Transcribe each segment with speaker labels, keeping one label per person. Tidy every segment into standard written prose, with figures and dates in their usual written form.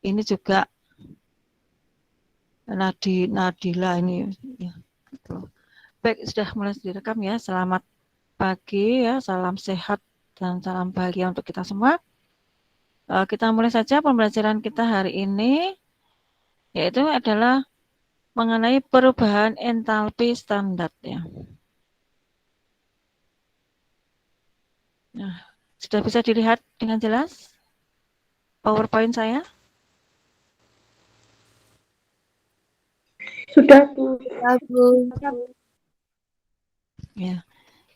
Speaker 1: ini juga Nadila ini ya. Gitu. Baik, sudah mulai direkam ya. Selamat pagi ya, salam sehat dan salam bahagia untuk kita semua. Kita mulai saja pembelajaran kita hari ini, yaitu adalah mengenai perubahan entalpi standar ya. Nah, sudah bisa dilihat dengan jelas PowerPoint saya?
Speaker 2: Sudah, Bu.
Speaker 1: Ya.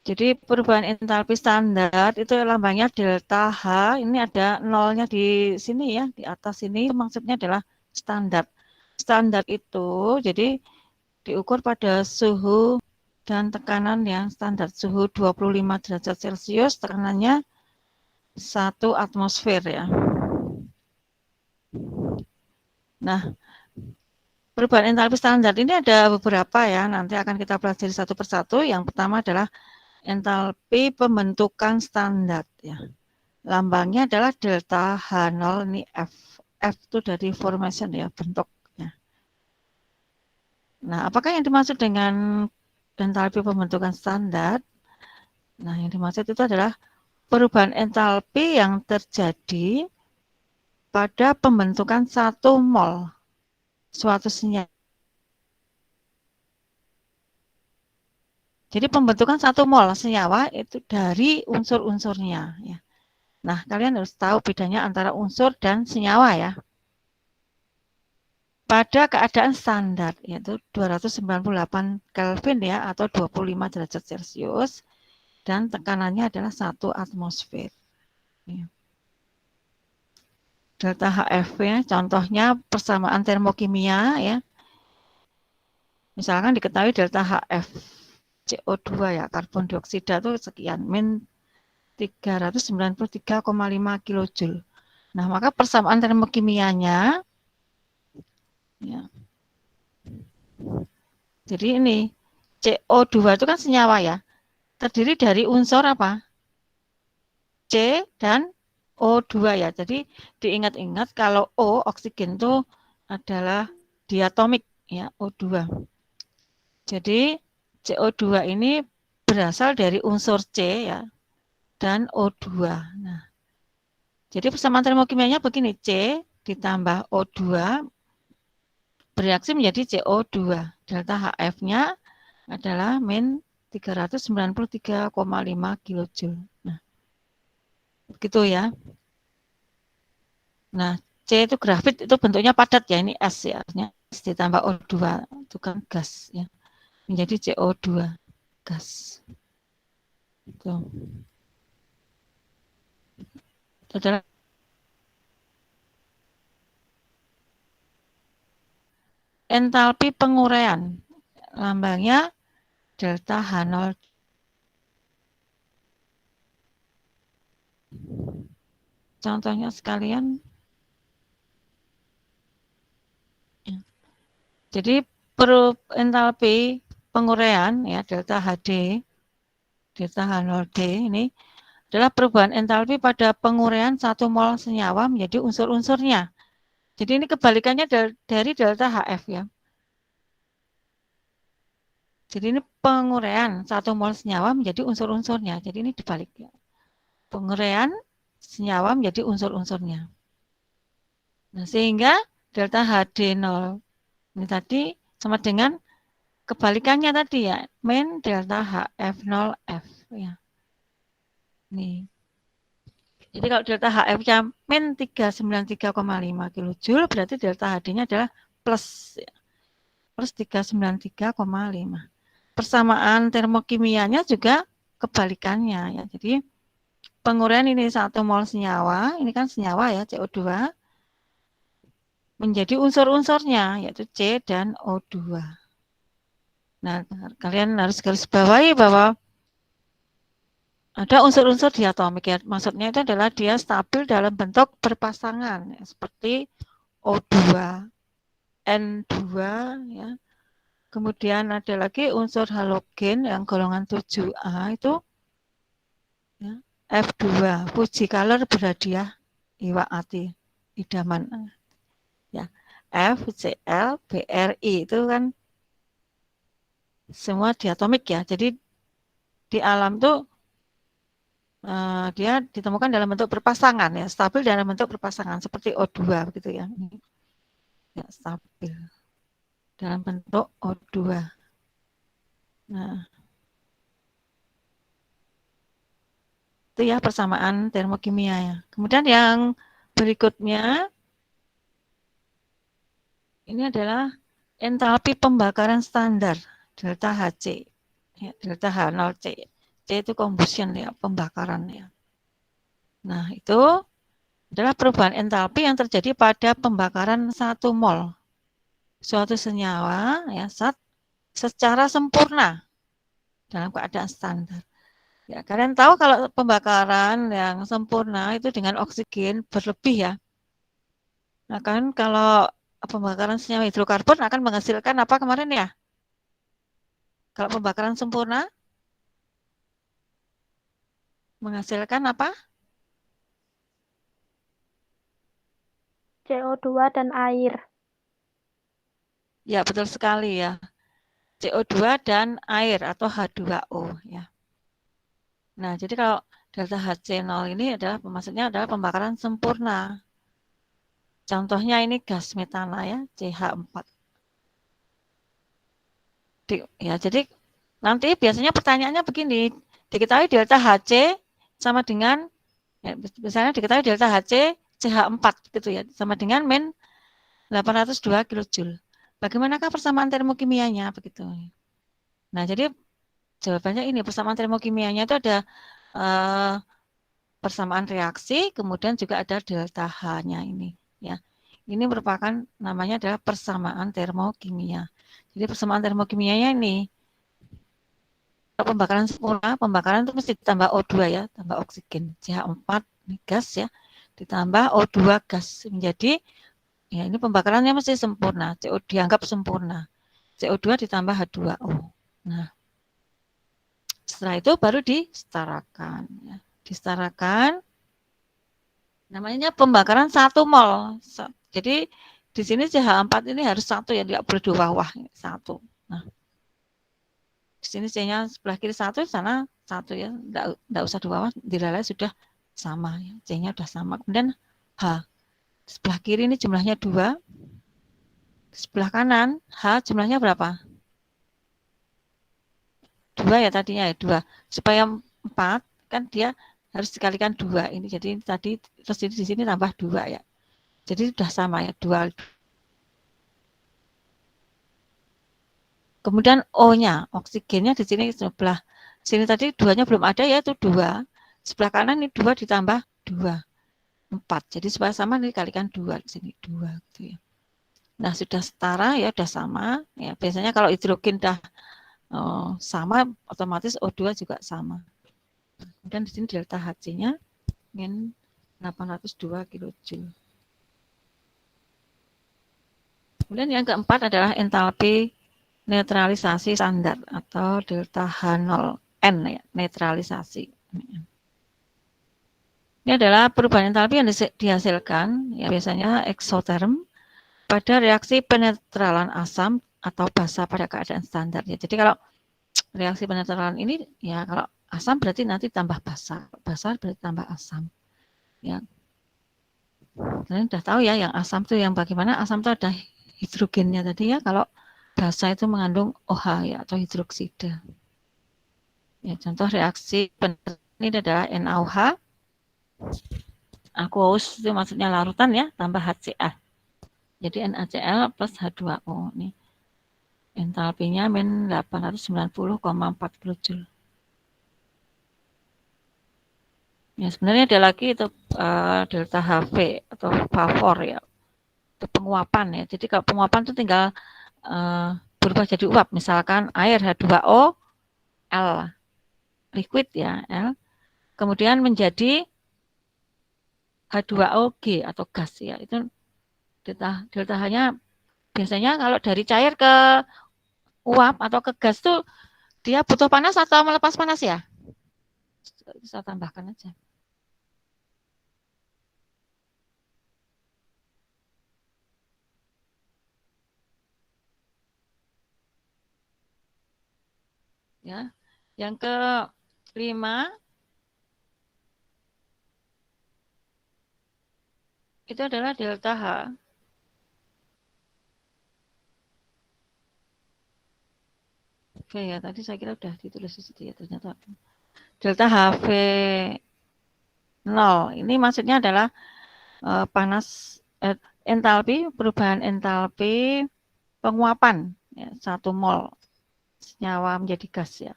Speaker 1: Jadi perubahan entalpi standar itu lambangnya delta H. Ini ada nolnya di sini ya, di atas ini maksudnya adalah standar. Standar itu jadi diukur pada suhu dan tekanan yang standar. Suhu 25 derajat Celcius, tekanannya 1 atmosfer ya. Nah, perubahan entalpi standar ini ada beberapa ya, nanti akan kita pelajari satu persatu. Yang pertama adalah entalpi pembentukan standar ya. Lambangnya adalah delta H0, ini F. F itu dari formation ya, bentuk ya. Nah, apakah yang dimaksud dengan entalpi pembentukan standar? Nah, yang dimaksud itu adalah perubahan entalpi yang terjadi pada pembentukan 1 mol suatu senyawa. Jadi pembentukan 1 mol senyawa itu dari unsur-unsurnya ya. Nah, kalian harus tahu bedanya antara unsur dan senyawa ya. Pada keadaan standar yaitu 298 Kelvin ya atau 25 derajat Celcius dan tekanannya adalah 1 atmosfer. Ya. Delta HF ya, contohnya persamaan termokimia ya. Misalkan diketahui delta HF CO2 ya, karbon dioksida itu sekian, min 393,5 kilojoule. Nah, maka persamaan termokimianya ya. Jadi ini CO2 itu kan senyawa ya. Terdiri dari unsur apa? C dan O2 ya. Jadi diingat-ingat kalau O oksigen itu adalah diatomik ya, O2. Jadi CO2 ini berasal dari unsur C ya dan O2. Nah, jadi persamaan termokimianya begini, C ditambah O2 bereaksi menjadi CO2. Delta HF-nya adalah min 393,5 kilojoule. Nah, begitu ya. Nah, C itu grafit itu bentuknya padat ya, ini S ya, artinya S ditambah O2 itu kan gas ya, menjadi CO2 gas. Itu adalah entalpi penguraian, lambangnya delta H0. Contohnya sekalian. Jadi entalpi penguraian ya delta HD, delta H0D ini adalah perubahan entalpi pada penguraian 1 mol senyawa menjadi unsur-unsurnya. Jadi ini kebalikannya dari delta HF ya. Jadi ini penguraian 1 mol senyawa menjadi unsur-unsurnya. Jadi ini dibalik ya. Penguraian senyawa menjadi unsur-unsurnya. Nah, sehingga delta HD0 ini tadi sama dengan kebalikannya tadi ya, min delta HF0F ya. Nih. Jadi kalau delta HF-nya min 393,5 kilojoule berarti delta HD-nya adalah plus ya. Plus 393,5. Persamaan termokimianya juga kebalikannya ya. Jadi penguraian ini 1 mol senyawa, ini kan senyawa ya CO2 menjadi unsur-unsurnya yaitu C dan O2. Nah, kalian harus garis bawahi bahwa ada unsur-unsur diatomik ya. Maksudnya itu adalah dia stabil dalam bentuk berpasangan ya, seperti O2, N2 ya. Kemudian ada lagi unsur halogen yang golongan 7A itu ya, F2, Fuji color berhadiah iwak ati idaman. ya. FCl BRI itu kan semua diatomik ya. Jadi di alam tuh dia ditemukan dalam bentuk berpasangan ya, stabil dalam bentuk berpasangan seperti O2 begitu ya. Ya, stabil dalam bentuk O2. Nah, itu ya persamaan termokimia ya. Kemudian yang berikutnya ini adalah entalpi pembakaran standar delta Hc. Ya, delta H0C. C itu combustion ya, pembakaran ya. Nah, itu adalah perubahan entalpi yang terjadi pada pembakaran 1 mol suatu senyawa ya secara sempurna dalam keadaan standar. Ya, kalian tahu kalau pembakaran yang sempurna itu dengan oksigen berlebih ya. Nah, kan kalau pembakaran senyawa hidrokarbon akan menghasilkan apa kemarin ya? Kalau pembakaran sempurna menghasilkan apa?
Speaker 2: CO2 dan air.
Speaker 1: Ya, betul sekali ya. CO2 dan air atau H2O ya. Nah, jadi kalau delta HC0 ini adalah maksudnya adalah pembakaran sempurna. Contohnya ini gas metana ya, CH4. Ya, jadi nanti biasanya pertanyaannya begini, diketahui delta Hc sama dengan ya, misalnya diketahui delta Hc CH4 gitu ya, sama dengan min 802 kilojoule. Bagaimanakah persamaan termokimianya begitu. Nah, jadi jawabannya ini persamaan termokimianya itu ada persamaan reaksi, kemudian juga ada delta H-nya ini ya. Ini merupakan namanya adalah persamaan termokimia. Jadi persamaan termokimianya ini pembakaran sempurna, pembakaran itu mesti ditambah O2 ya, tambah oksigen, CH4 ini gas ya, ditambah O2 gas menjadi ya ini pembakarannya mesti sempurna, CO dianggap sempurna. CO2 ditambah H2O. Nah, setelah itu baru disetarakan ya. Disetarakan namanya pembakaran 1 mol. Jadi di sini CH4 ini harus 1 ya, tidak boleh dua-wah, 1. Nah, di sini C-nya sebelah kiri 1, sana 1 ya, tidak usah dua-wah, dilalai sudah sama ya, C-nya sudah sama. Kemudian H, sebelah kiri ini jumlahnya 2, sebelah kanan H jumlahnya berapa? 2 ya tadinya ya, 2. Supaya 4 kan dia harus dikalikan 2 ini. Jadi tadi terus di sini tambah 2 ya. Jadi sudah sama ya, 2. Kemudian O-nya, oksigennya di sini sebelah sini tadi 2-nya belum ada ya, itu 2. Sebelah kanan ini 2 ditambah 2, 4. Jadi supaya sama ini dikalikan 2 di sini 2 gitu ya. Nah, sudah setara ya, sudah sama ya. Biasanya kalau hidrogen sudah sama, otomatis O2 juga sama. Kemudian di sini delta Hc-nya min 802 kilojoule. Kemudian yang keempat adalah entalpi netralisasi standar atau delta H0N ya, netralisasi. Ini adalah perubahan entalpi yang dihasilkan ya, biasanya eksoterm pada reaksi penetralan asam atau basa pada keadaan standar ya. Jadi kalau reaksi penetralan ini ya kalau asam berarti nanti tambah basa, basa berarti tambah asam. Ya. Kalian sudah tahu ya yang asam itu yang bagaimana? Asam itu ada hidrogennya tadi ya, kalau basa itu mengandung OH ya atau hidroksida. Ya, contoh reaksi ini adalah NaOH, aqueous itu maksudnya larutan ya, tambah HCl. Jadi NaCl plus H2O ini. Entalpinya min 890,4 kilojoule. Ya, sebenarnya ada lagi itu delta HV atau vapor ya. Itu penguapan ya. Jadi kalau penguapan itu tinggal berubah jadi uap, misalkan air H2O L liquid ya, L kemudian menjadi H2OG atau gas ya. Itu delta H-nya biasanya kalau dari cair ke uap atau ke gas tuh dia butuh panas atau melepas panas ya? Bisa tambahkan aja. Ya. Yang kelima itu adalah delta H. V ya, tadi saya kira udah ditulis di situ ya, ternyata delta HV 0. Ini maksudnya adalah panas entalpi, perubahan entalpi penguapan ya, 1 mol senyawa menjadi gas ya.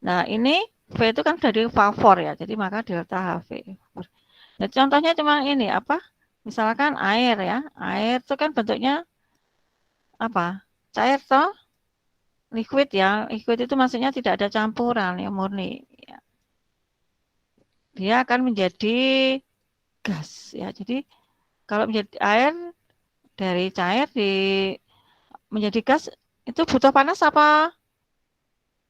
Speaker 1: Nah, ini V itu kan dari vapor ya, jadi maka delta HV. Nah, contohnya cuma ini apa? Misalkan air ya, air itu kan bentuknya apa? Cair toh, liquid ya. Liquid itu maksudnya tidak ada campuran ya, murni. Ya. Dia akan menjadi gas ya. Jadi kalau menjadi air dari cair menjadi gas itu butuh panas apa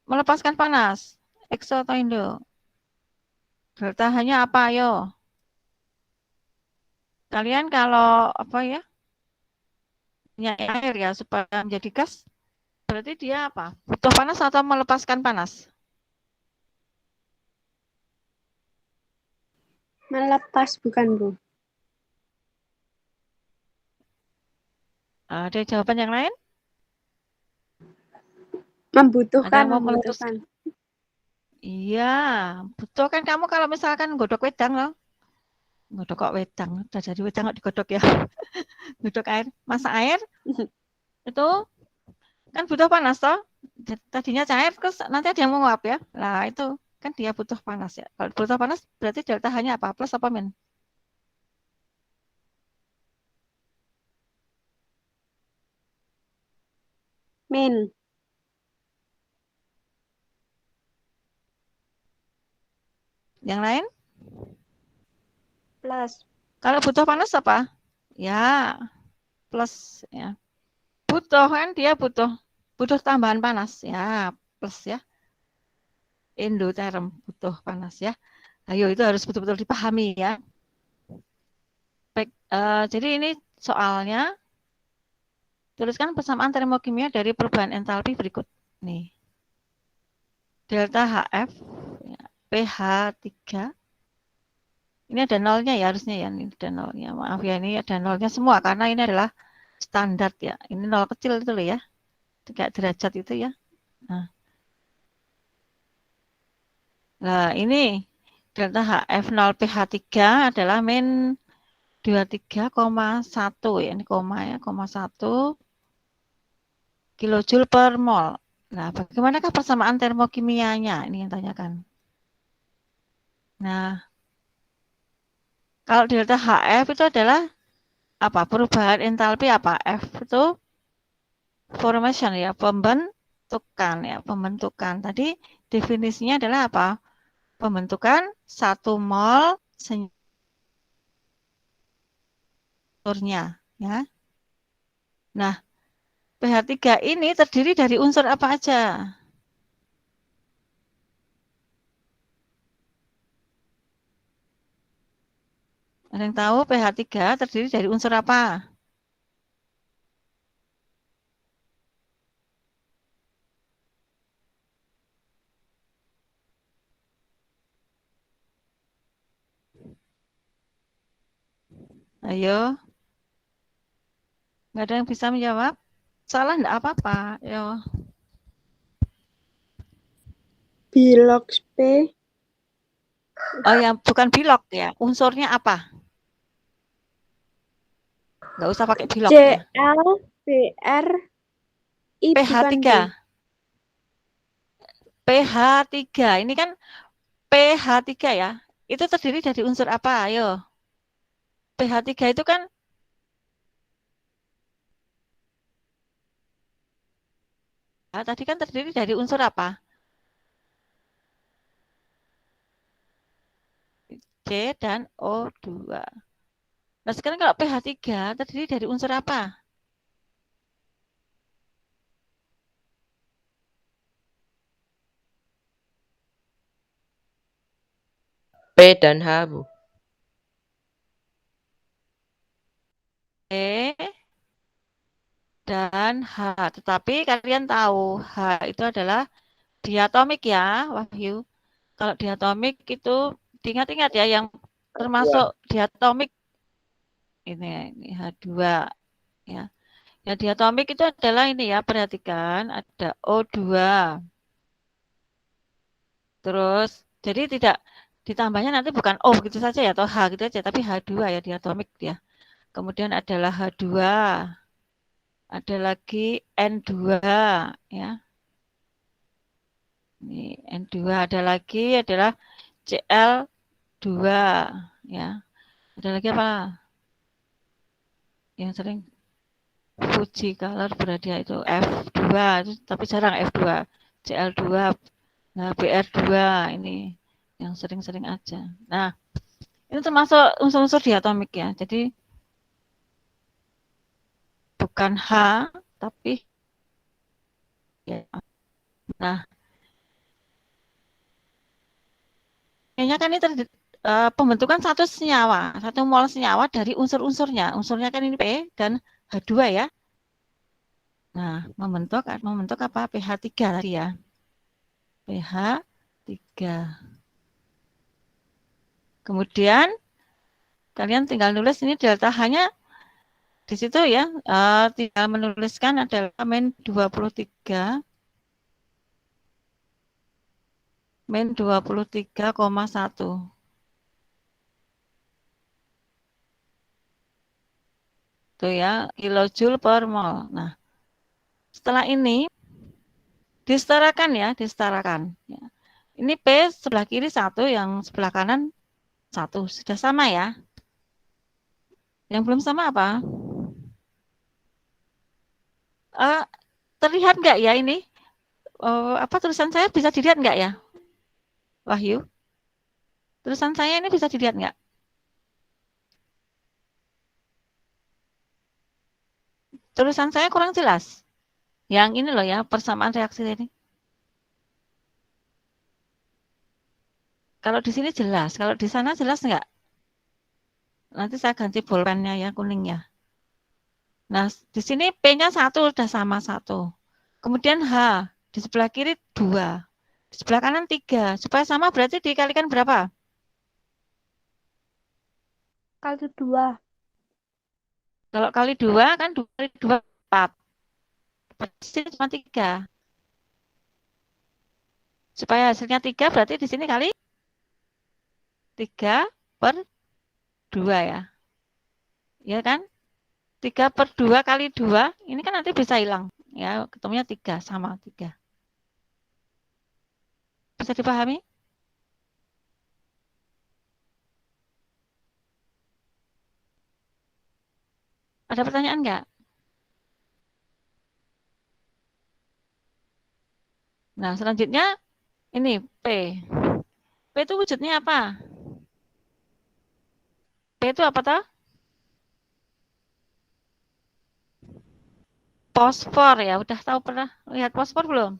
Speaker 1: melepaskan panas? Exo atau Indo? Delta hanya apa? Ayo. Kalian kalau apa ya? Punya air ya supaya menjadi gas, berarti dia apa? Butuh panas atau melepaskan panas?
Speaker 2: Melepas bukan, Bu?
Speaker 1: Ada jawaban yang lain? Ada
Speaker 2: Membutuhkan,
Speaker 1: yang mau
Speaker 2: membutuhkan.
Speaker 1: memutuskan? Iya, betul kan kamu kalau misalkan godok wedang loh. Godok kok wedang, udah jadi wedang kok digodok ya. Godok air, masak air itu kan butuh panas toh. Tadinya cair terus nanti ada yang menguap ya. Nah, itu kan dia butuh panas ya. Kalau butuh panas berarti delta hanya apa? Plus apa min?
Speaker 2: Min.
Speaker 1: Yang lain?
Speaker 2: Plus.
Speaker 1: Kalau butuh panas apa? Ya, plus ya. Butuh kan dia butuh butuh tambahan panas ya, plus ya. Endoterm butuh panas ya. Ayo itu harus betul-betul dipahami ya. Baik, jadi ini soalnya tuliskan persamaan termokimia dari perubahan entalpi berikut. Nih. Delta HF ya, pH 3. Ini ada nolnya ya harusnya ya, ini ada nolnya. Maaf ya ini ada nolnya semua karena ini adalah standar ya. Ini nol kecil itu loh ya. Kayak derajat itu ya. Nah, ini delta HF 0 pH 3 adalah min 23,1 ya. Ini koma ya, 1 kilojoule per mol. Nah, bagaimanakah persamaan termokimianya? Ini yang tanyakan. Nah, kalau delta HF itu adalah apa? Perubahan entalpi apa? F itu formation ya, pembentukan ya, pembentukan. Tadi definisinya adalah apa? Pembentukan 1 mol senyawa ya. Nah, pH 3 ini terdiri dari unsur apa aja? Ada yang tahu pH 3 terdiri dari unsur apa? Ayo, nggak ada yang bisa menjawab? Salah enggak apa-apa. Ayo.
Speaker 2: Bilox P.
Speaker 1: Oh ya, bukan bilok ya. Unsurnya apa? Nggak usah pakai bilok ya.
Speaker 2: Cl. Br. I
Speaker 1: pH
Speaker 2: bukan,
Speaker 1: 3.
Speaker 2: Bu.
Speaker 1: pH 3. Ini kan pH 3 ya. Itu terdiri dari unsur apa? Ayo. pH 3 itu kan tadi kan terdiri dari unsur apa? C dan O2. Nah, sekarang kalau pH 3 terdiri dari unsur apa?
Speaker 3: P dan H, Bu.
Speaker 1: E dan H. Tetapi kalian tahu H itu adalah diatomik ya, Wahyu. Kalau diatomik itu diingat-ingat ya, yang termasuk diatomik ini H2 ya. Ya diatomik itu adalah ini ya, perhatikan ada O2. Terus jadi tidak ditambahnya nanti bukan O gitu saja ya atau H gitu aja, tapi H2 ya diatomik ya. Kemudian adalah H2. Ada lagi N2 ya. Ini N2 ada lagi adalah Cl2 ya. Ada lagi apa? Yang sering Fuji color berarti itu F2 itu, tapi jarang F2. Cl2, nah Br2 ini yang sering-sering aja. Nah, ini termasuk unsur-unsur diatomik ya. Jadi bukan H tapi ya. Nah, kayaknya kan ini pembentukan satu senyawa, satu mol senyawa dari unsur-unsurnya. Unsurnya kan ini P dan H2 ya. Nah, membentuk apa? pH 3 tadi ya. pH 3. Kemudian kalian tinggal nulis ini delta H-nya di situ ya. Tinggal menuliskan adalah -23 -23,1. Itu ya, kilojoule per mol. Nah, setelah ini disetarakan ya, disetarakan. Ya. Ini P sebelah kiri 1, yang sebelah kanan 1. Sudah sama ya. Yang belum sama apa? Terlihat nggak ya ini? Apa tulisan saya bisa dilihat nggak ya? Wahyu? Tulisan saya ini bisa dilihat nggak? Tulisan saya kurang jelas. Yang ini loh ya, persamaan reaksi ini. Kalau di sini jelas, kalau di sana jelas nggak? Nanti saya ganti bolpennya ya, kuningnya. Nah, di sini P-nya 1, udah sama 1. Kemudian H, di sebelah kiri 2. Di sebelah kanan 3. Supaya sama berarti dikalikan berapa?
Speaker 2: Kali 2.
Speaker 1: Kalau kali 2 kan 2 kali 2, 4. Di sini cuma 3. Supaya hasilnya 3 berarti di sini kali 3 per 2 ya. Ya kan? 3 per 2 kali 2, ini kan nanti bisa hilang. Ya, ketemunya 3, sama 3. Bisa dipahami? Ada pertanyaan nggak? Nah, selanjutnya ini P. P itu wujudnya apa? P itu apa toh? Fosfor ya. Udah tahu, pernah lihat fosfor belum?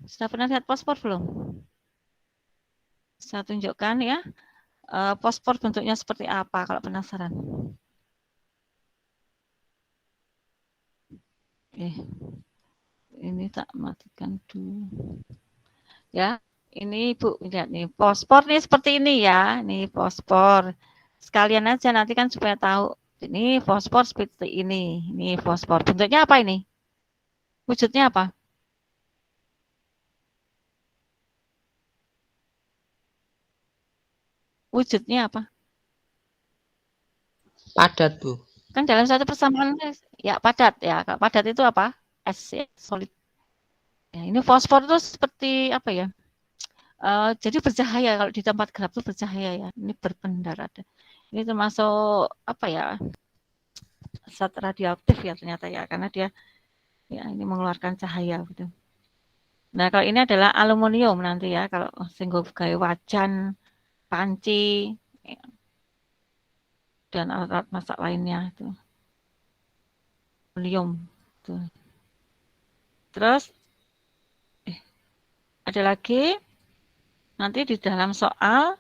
Speaker 1: Sudah pernah lihat fosfor belum? Saya tunjukkan ya. Fosfor bentuknya seperti apa kalau penasaran. Ini tak matikan dulu. Ya, ini Ibu lihat nih, fosfor nih seperti ini ya. Nih fosfor. Sekalian aja nanti kan supaya tahu. Ini fosfor seperti ini. Ini fosfor. Bentuknya apa ini? Wujudnya apa? Wujudnya apa?
Speaker 3: Padat, Bu.
Speaker 1: Kan dalam satu persamaan ya padat ya. Kalau padat itu apa? Es ya, solid. Ya, ini fosfor itu seperti apa ya? Jadi bercahaya, kalau di tempat gelap itu bercahaya ya. Ini berpendar ada. Ini termasuk apa ya? Zat radioaktif ya ternyata ya, karena dia ya ini mengeluarkan cahaya gitu. Nah, kalau ini adalah aluminium nanti ya, kalau singgo gawe wajan, panci, ya, dan alat-alat masak lainnya itu. Aluminium. Tuh. Terus ada lagi nanti di dalam soal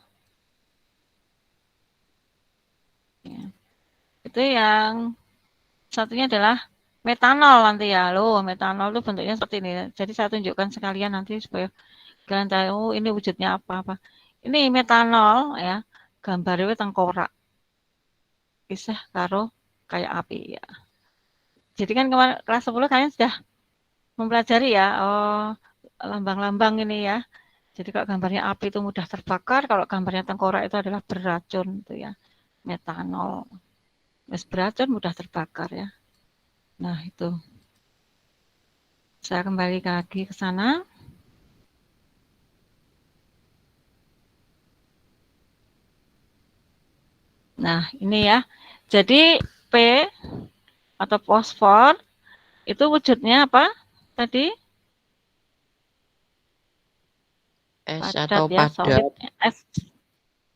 Speaker 1: ya, itu yang satunya adalah metanol nanti ya. Loh, metanol itu bentuknya seperti ini. Jadi saya tunjukkan sekalian nanti supaya kalian tahu ini wujudnya apa-apa. Ini metanol ya, gambarnya tengkorak. Isih karo kayak api ya. Jadi kan kemarin kelas 10 kalian sudah mempelajari ya, oh lambang-lambang ini ya. Jadi kalau gambarnya api itu mudah terbakar, kalau gambarnya tengkorak itu adalah beracun itu ya, metanol. Wis beracun mudah terbakar ya. Nah, itu. Saya kembali lagi ke sana. Nah, ini ya. Jadi P atau fosfor itu wujudnya apa? Tadi
Speaker 3: Es
Speaker 1: padat
Speaker 3: atau
Speaker 1: ya,
Speaker 3: padat.
Speaker 1: solid S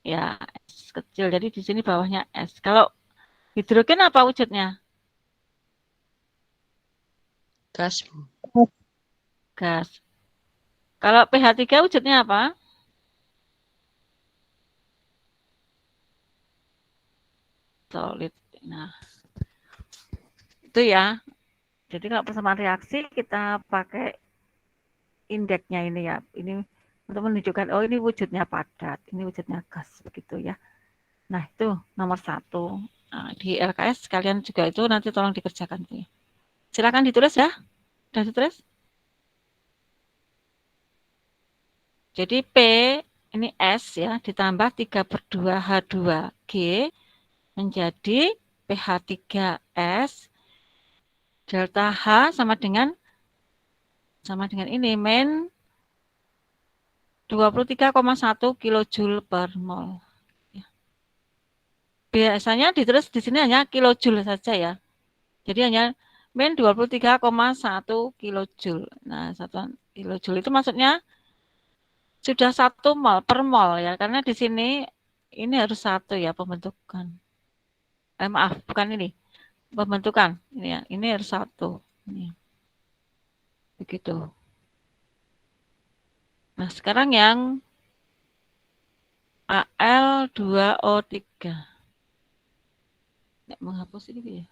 Speaker 1: ya, S kecil. Jadi di sini bawahnya S. Kalau hidrogen apa wujudnya?
Speaker 3: Gas.
Speaker 1: Gas. Kalau pH3 wujudnya apa? Solid. Nah, itu ya. Jadi kalau persamaan reaksi kita pakai indeksnya ini ya. Ini untuk menunjukkan oh ini wujudnya padat, ini wujudnya gas begitu ya. Nah, itu nomor 1. Nah, di LKS kalian juga itu nanti tolong dikerjakan. Silakan ditulis ya. Sudah ditulis? Jadi P ini S ya ditambah 3/2H2G menjadi pH3S delta H sama dengan ini min 23,1 kilojoule per mol. Ya. Biasanya ditulis di sini hanya kilojoule saja ya. Jadi hanya min 23,1 kilojoule. Nah, satuan kilojoule itu maksudnya sudah 1 mol per mol ya, karena di sini ini harus 1 ya pembentukan. Maaf, bukan ini. Pembentukan. Ini ya, ini harus 1. Ini. Begitu. Nah, sekarang yang Al2O3. Nek menghapus ini ya.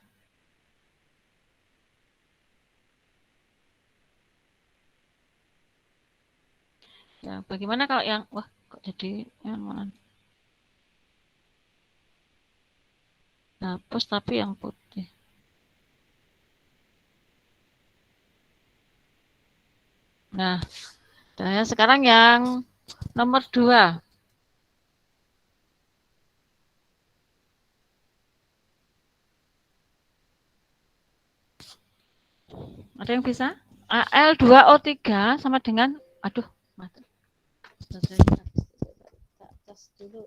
Speaker 1: Ya, bagaimana kalau yang wah kok jadi yang mana? Hapus tapi yang putih. Nah, dan sekarang yang nomor 2. Ada yang bisa? Al2O3 sama dengan aduh, mati. Tes dulu.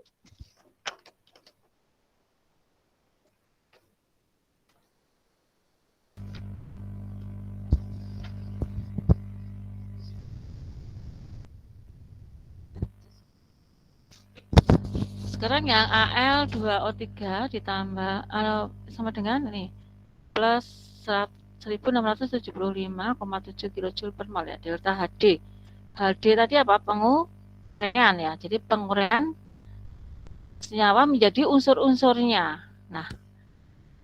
Speaker 1: Sekarang yang Al2O3 ditambah sama dengan ini plus 1675,7 kJ per mol ya, delta HD. HD tadi apa? Penguraian ya. Jadi penguraian senyawa menjadi unsur-unsurnya. Nah,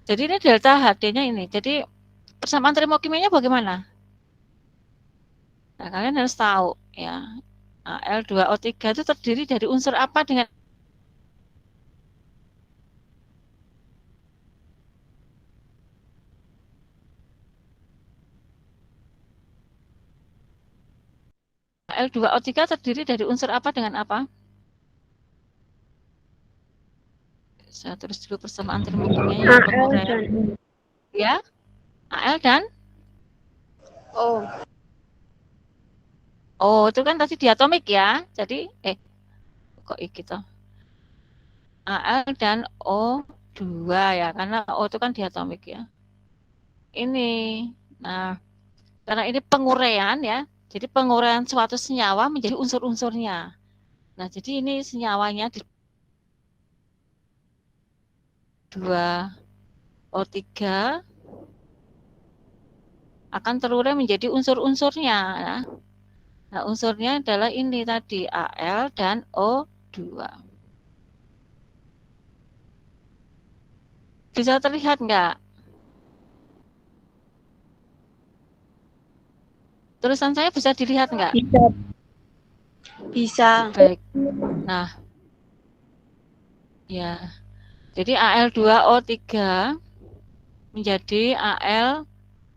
Speaker 1: jadi ini delta HD-nya ini. Jadi persamaan termokimianya bagaimana? Nah, kalian harus tahu ya. Al2O3 itu terdiri dari unsur apa dengan L2O3 terdiri dari unsur apa dengan apa? Saya tulis dulu persamaan termokimianya ya, penguraian. Ya, Al dan
Speaker 2: O.
Speaker 1: Oh, itu kan tadi diatomik ya. Jadi kok gitu. Al dan O2 ya, karena O itu kan diatomik ya. Ini. Nah, karena ini penguraian ya. Jadi penguraian suatu senyawa menjadi unsur-unsurnya. Nah, jadi ini senyawanya di 2O3 akan terurai menjadi unsur-unsurnya. Nah, unsurnya adalah ini tadi Al dan O2. Bisa terlihat nggak? Tulisan saya bisa dilihat nggak?
Speaker 2: Bisa. Bisa.
Speaker 1: Baik. Nah, ya. Jadi Al2O3 menjadi Al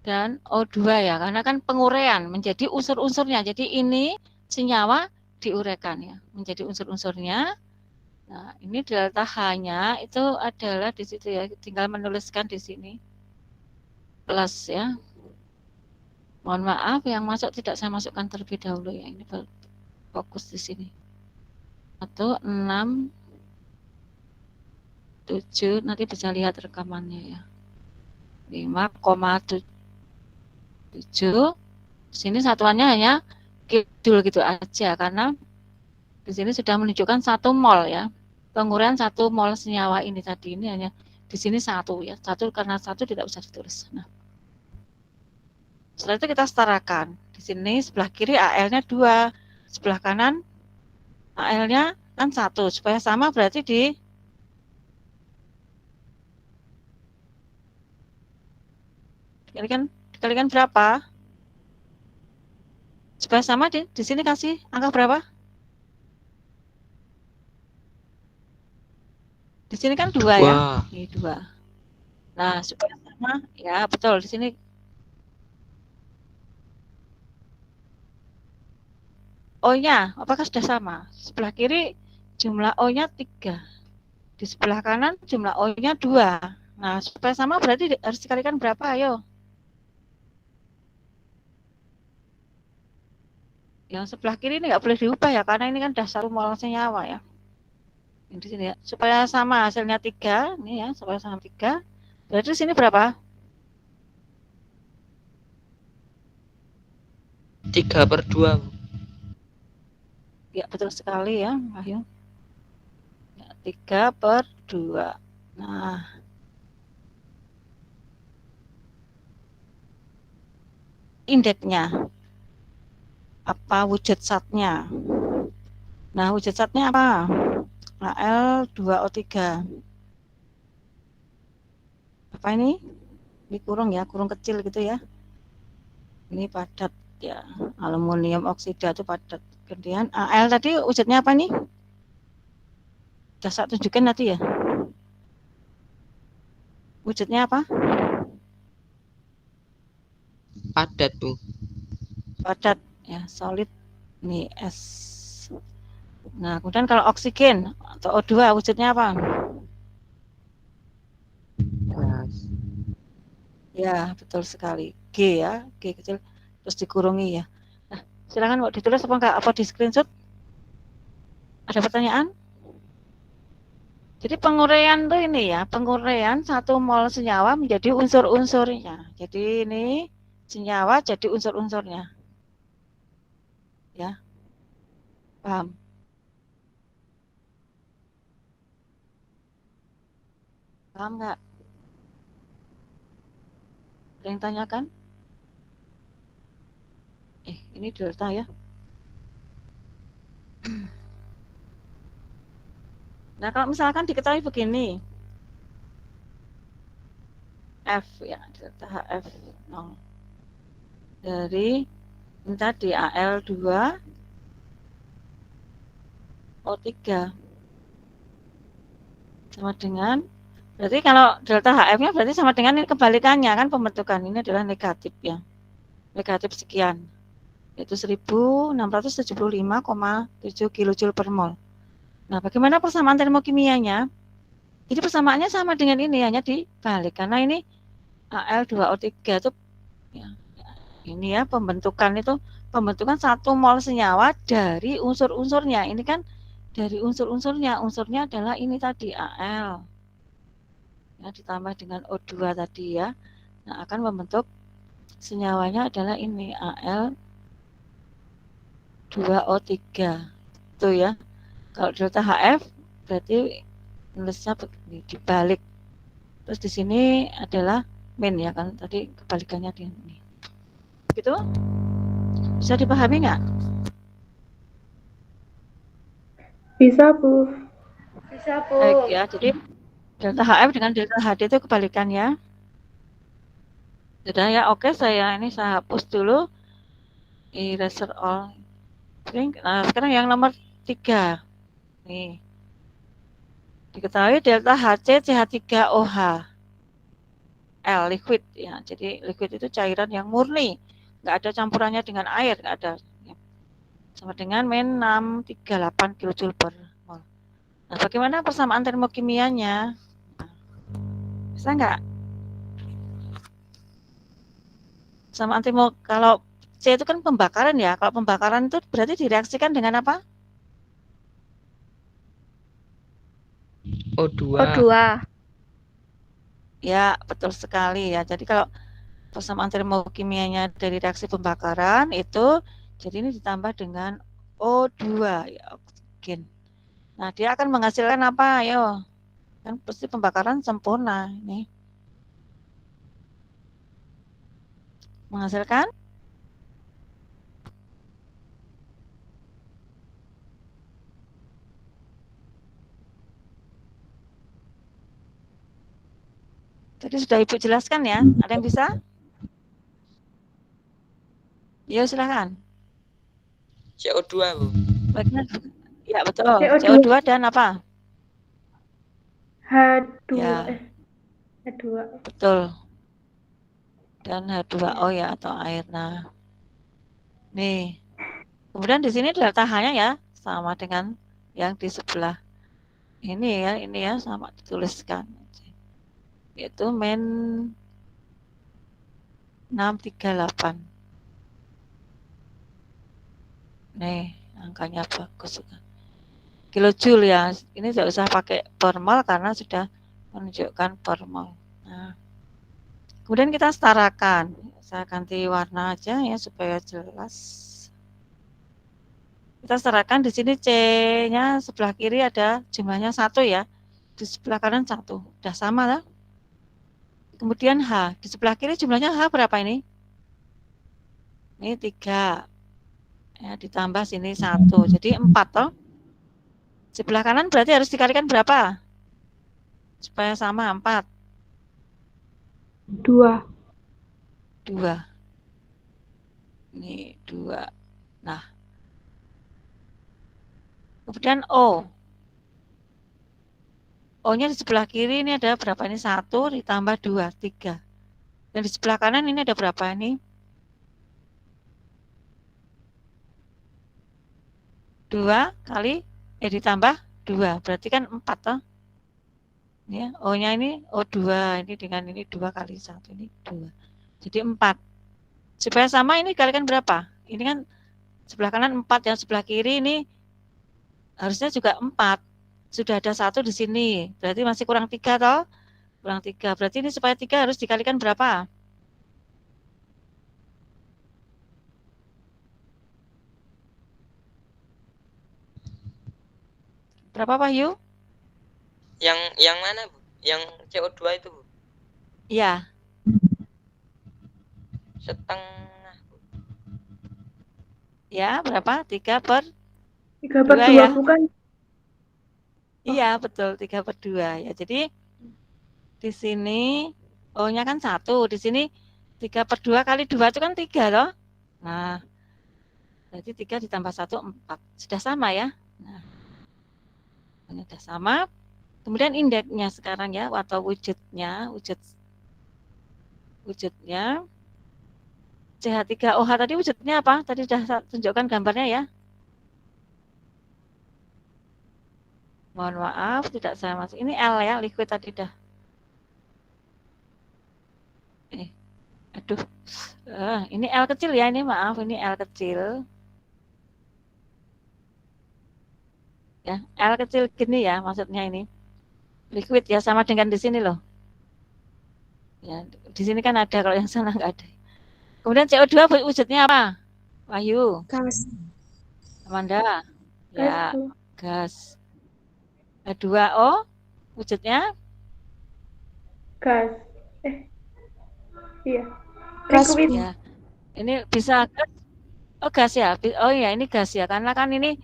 Speaker 1: dan O2 ya, karena kan penguraian menjadi unsur-unsurnya. Jadi ini senyawa diuraikan ya, menjadi unsur-unsurnya. Nah, ini delta H-nya itu adalah di situ ya, tinggal menuliskan di sini plus ya. Mohon maaf yang masuk tidak saya masukkan terlebih dahulu ya, ini fokus di sini. 1, 6, 7, nanti bisa lihat rekamannya ya. 5,7. Sini satuannya hanya kidul gitu aja karena di sini sudah menunjukkan 1 mol ya. Penguraian 1 mol senyawa ini tadi ini hanya di sini 1 ya. 1 karena 1 tidak usah ditulis. Nah, setelah itu kita setarakan. Di sini sebelah kiri Al-nya 2, sebelah kanan Al-nya kan 1. Supaya sama berarti dikalikan berapa? Supaya sama di sini kasih angka berapa? Di sini kan 2 ya. Ini 2. Nah, supaya sama ya betul di sini. O-nya apakah sudah sama? Sebelah kiri jumlah O-nya 3. Di sebelah kanan jumlah O-nya 2. Nah, supaya sama berarti harus dikalikan berapa? Ayo. Yang sebelah kiri ini nggak boleh diubah ya, karena ini kan dasar mol senyawa ya. Di sini ya. Supaya sama hasilnya 3, ini ya, supaya sama 3. Berarti di sini berapa?
Speaker 3: 3/2.
Speaker 1: Ya, betul sekali ya, Wahyu. Ya, 3/2. Nah, indeksnya apa wujud zatnya? Nah, wujud zatnya apa? Al2O3. Apa ini? Ini kurung ya, kurung kecil gitu ya. Ini padat ya, aluminium oksida itu padat. Kemudian Al tadi wujudnya apa nih? Sudah saya tunjukkan nanti ya. Wujudnya apa?
Speaker 3: Padat tuh.
Speaker 1: Padat ya, solid. Ini S. Nah, kemudian kalau oksigen atau O2 wujudnya apa?
Speaker 3: Gas.
Speaker 1: Ya, betul sekali. G ya, G kecil terus dikurungi ya. Nah, silakan mau ditulis apa enggak? Apa di screenshot? Ada pertanyaan? Jadi penguraian tuh ini ya, penguraian 1 mol senyawa menjadi unsur-unsurnya. Jadi ini senyawa jadi unsur-unsurnya. Ya. Paham? Paham enggak? Ada yang tanyakan? Ini delta ya. Nah, kalau misalkan diketahui begini, F ya, delta HF 0 dari ini tadi Al2 O3 sama dengan, berarti kalau delta HF-nya berarti sama dengan ini kebalikannya kan, pembentukan ini adalah negatif ya, negatif sekian, yaitu 1675,7 kJ per mol. Nah, bagaimana persamaan termokimianya? Jadi persamaannya sama dengan ini, hanya dibalik karena ini Al2O3 itu ya, ini ya pembentukan 1 mol senyawa dari unsur-unsurnya. Ini kan dari unsur-unsurnya, unsurnya adalah ini tadi Al. Ya, ditambah dengan O2 tadi ya. Nah, akan membentuk senyawanya adalah ini Al2O3. Itu ya. Kalau delta HF berarti nulisnya begini, dibalik. Terus di sini adalah min ya kan, tadi kebalikannya di ini. Begitu? Bisa dipahami nggak?
Speaker 2: Bisa, Bu. Bisa, Bu.
Speaker 1: Baik ya, jadi delta HF dengan delta HD itu kebalikan ya. Sudah ya, oke, saya hapus dulu. eraser all. Nah, sekarang yang nomor 3. Nih. Diketahui delta Hc CH3OH. L liquid ya. Jadi liquid itu cairan yang murni, nggak ada campurannya dengan air, nggak ada. Sama dengan min 638 kJ per mol. Nah, bagaimana persamaan termokimianya? Bisa nggak? Sama kalau C itu kan pembakaran ya. Kalau pembakaran itu berarti direaksikan dengan apa?
Speaker 3: O2.
Speaker 2: O2.
Speaker 1: Ya, betul sekali ya. Jadi kalau persamaan termokimianya dari reaksi pembakaran itu, jadi ini ditambah dengan O2 ya, oksigen. Nah, dia akan menghasilkan apa? Ayo. Kan pasti pembakaran sempurna ini. Menghasilkan Tadi sudah Ibu jelaskan ya. Ada yang bisa? Ya, silakan.
Speaker 3: CO2, Bu.
Speaker 1: Ya, betul.
Speaker 2: CO2.
Speaker 1: CO2 dan apa?
Speaker 2: H2.
Speaker 1: Ya,
Speaker 2: H2.
Speaker 1: betul. Dan H2O ya atau air. Nah, nih. Kemudian di sini delta H-nya ya sama dengan yang di sebelah. Ini ya sama dituliskan. Itu min 638. Nih, angkanya bagus. Kilojoule ya. Ini tidak usah pakai per mol karena sudah menunjukkan per mol. Nah, kemudian kita setarakan. Saya ganti warna aja ya supaya jelas. Kita setarakan di sini C-nya sebelah kiri ada jumlahnya 1 ya. Di sebelah kanan 1. Udah sama lah. Kemudian H. Di sebelah kiri jumlahnya H berapa ini? Ini 3. Ya, ditambah sini 1. Jadi 4 toh. Sebelah kanan berarti harus dikalikan berapa? Supaya sama 4.
Speaker 2: 2.
Speaker 1: 2. Ini 2. Nah. Kemudian O. O-nya di sebelah kiri ini ada berapa? Ini 1 ditambah 2, 3. Dan di sebelah kanan ini ada berapa ini? 2 kali, ditambah 2. Berarti kan 4 toh. Ya, O-nya ini O2. Ini dengan ini 2 kali 1. Ini 2. Jadi 4. Supaya sama ini kalikan berapa? Ini kan sebelah kanan 4. Yang sebelah kiri ini harusnya juga 4. Sudah ada 1 di sini. Berarti masih kurang 3 toh. Kurang 3. Berarti ini supaya 3 harus dikalikan berapa? Berapa Pak Yu?
Speaker 3: Yang mana, Bu? Yang CO2 itu, Bu?
Speaker 1: Iya.
Speaker 3: Setengah, Bu.
Speaker 1: Ya, berapa? 3 per
Speaker 2: 3 per 2
Speaker 1: ya?
Speaker 2: bukan?
Speaker 1: Iya, betul. 3 per 2 ya. Jadi di sini O-nya kan 1. Di sini 3 per 2 kali 2 itu kan 3 loh. Nah, berarti 3 ditambah 1, 4. Sudah sama ya? Nah, sudah sama. Kemudian indeksnya sekarang ya, atau wujudnya CH3OH tadi wujudnya apa? Tadi sudah tunjukkan gambarnya ya. Mohon maaf, tidak saya masuk. Ini L ya, liquid tadi dah. Aduh, ini L kecil ya, ini maaf, ini L kecil. Ya, L kecil gini ya, maksudnya ini. Liquid ya, sama dengan di sini loh. Ya, di sini kan ada, kalau yang sana nggak ada. Kemudian CO2 wujudnya apa? Wahyu.
Speaker 2: Gas.
Speaker 1: Amanda. Ya,
Speaker 2: Gas.
Speaker 1: gas. H2O wujudnya?
Speaker 2: Gas. Iya.
Speaker 1: Gas
Speaker 2: Liquid.
Speaker 1: ya. Ini bisa gas. Oh, gas ya. Oh iya, ini gas ya. Karena kan ini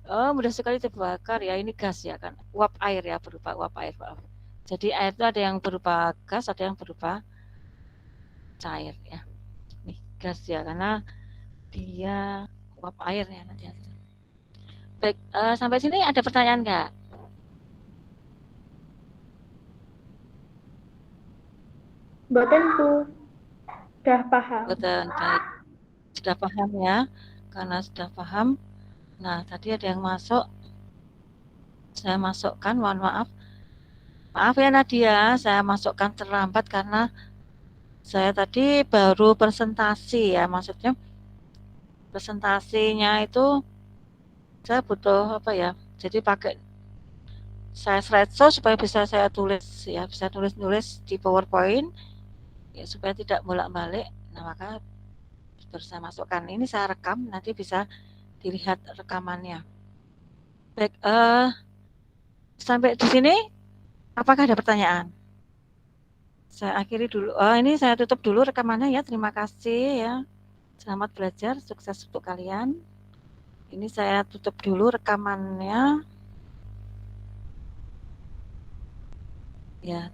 Speaker 1: mudah sekali terbakar ya. Ini gas ya kan. Uap air ya, berupa uap air. Jadi air itu ada yang berupa gas, ada yang berupa cair ya. Nih, gas ya. Karena Dia uap air ya nanti. Baik, sampai sini ada pertanyaan nggak?
Speaker 2: Mboten Bu. Sudah paham.
Speaker 1: Betul, baik. Sudah paham ya? Karena sudah paham. Nah, tadi ada yang masuk. Saya masukkan, mohon maaf. Maaf ya Nadia, saya masukkan terlambat karena saya tadi baru presentasi ya, maksudnya presentasinya itu saya butuh apa ya? Jadi pakai saya slideshow supaya bisa saya tulis ya, bisa tulis-nulis di PowerPoint ya supaya tidak bolak-balik. Nah, maka baru saya masukkan. Ini saya rekam, nanti bisa dilihat rekamannya. Baik, sampai di sini apakah ada pertanyaan? Saya akhiri dulu. Ini saya tutup dulu rekamannya ya. Terima kasih ya. Selamat belajar, sukses untuk kalian. Ini saya tutup dulu rekamannya. Ya,